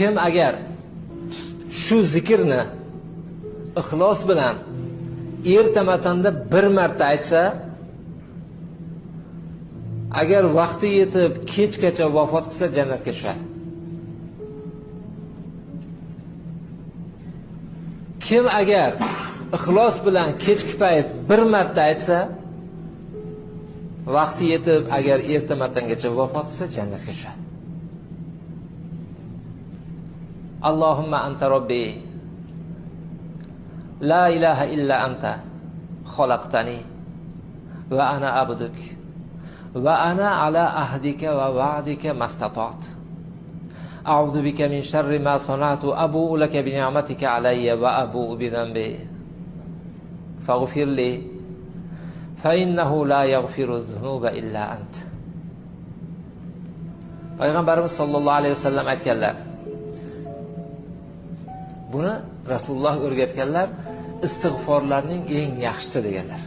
Kim agar shu zikrni ixlos bilan ertamatanda bir marta aytsa, agar vaqti yetib kechgacha vafot qilsa jannatga tushadi. Kim agar ixlos bilan kechki payt bir marta aytsa, vaqti yetib agar ertamatgacha vafot qilsa jannatga tushadi. Allohumma anta robbi la ilaha illa anta xalaqtani va ana abduk va ana ala ahdika va va'dika mastata'at. A'udhu bika min sharri ma sana'tu abu'u laka bi ni'matika alayya va abu'u bi dhanbi faghfir li fa innahu la yaghfiru dhunuba illa ant. Payg'ambarimiz sollallohu alayhi vasallam aytganlar. Buni Rasululloh o'rgatganlar, istig'forlarning eng yaxshisi deganlar.